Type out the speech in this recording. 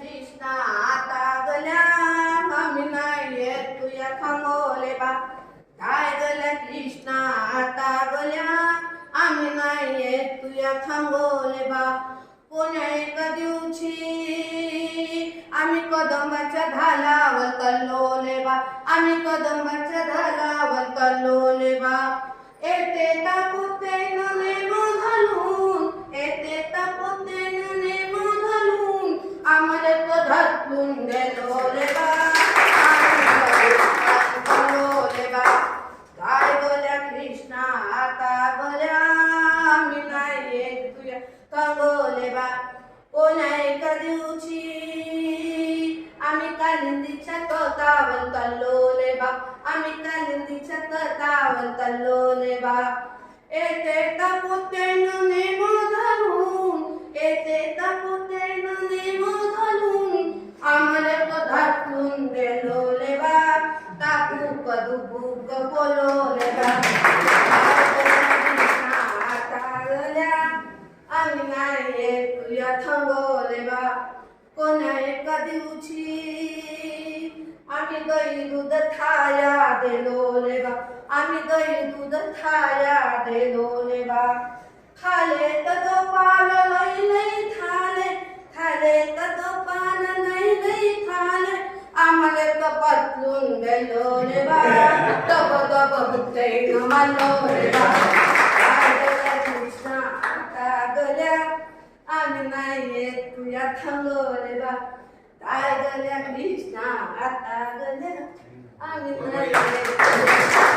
कृष्णा आता गल्या आम्ही नाही येत तुया थांबवले बा काय गल्या कृष्णा आता गल्या आम्ही नाही येत तुया थांबवले बा कोण्या एका दिवशी आम्ही कदंबाच्या ढालावर तल्लोले बा आम्ही कदंबाच्या ढालावर तल्लोले बा येते तापुतेन नेमो घालून येते तापुतेन नेमो घालून आम्हाला तो धरतून गेलोले बा तल्लोले बा काय बोल्या कृष्णा आता बोल्या आम्ही नाही येत तुया थांबवले बा कोण्या एका दिवशी आम्ही कालिंदीच्या तोतावर तल्लोले बा आम्ही कालिंदीच्या तोतावर तल्लोले बा येते तापुतेन नेमो घालून येते तापुतेन नेमो घालून आम्हाला तो धाटून गेलोले बा तापू कदुबुक बोलोले बा आम्ही नाही येत तुया थांबवले बा कोण्या एका दिवशी आम्ही दही दूध थाया देलोले बा आम्ही दही दूध थाया देलोले बा खाले तर तो पाल लई लई थाले खाले तर तो पाल लई लई थाले आम्हाला तो पटलून गेलोले बा तब तब हुते न मानलोले बा कृष्णा आता गल्या आम्ही नाही येत तुया थांबवले बा काय गल्या कृष्णा आता गल्या आम्ही नाही येत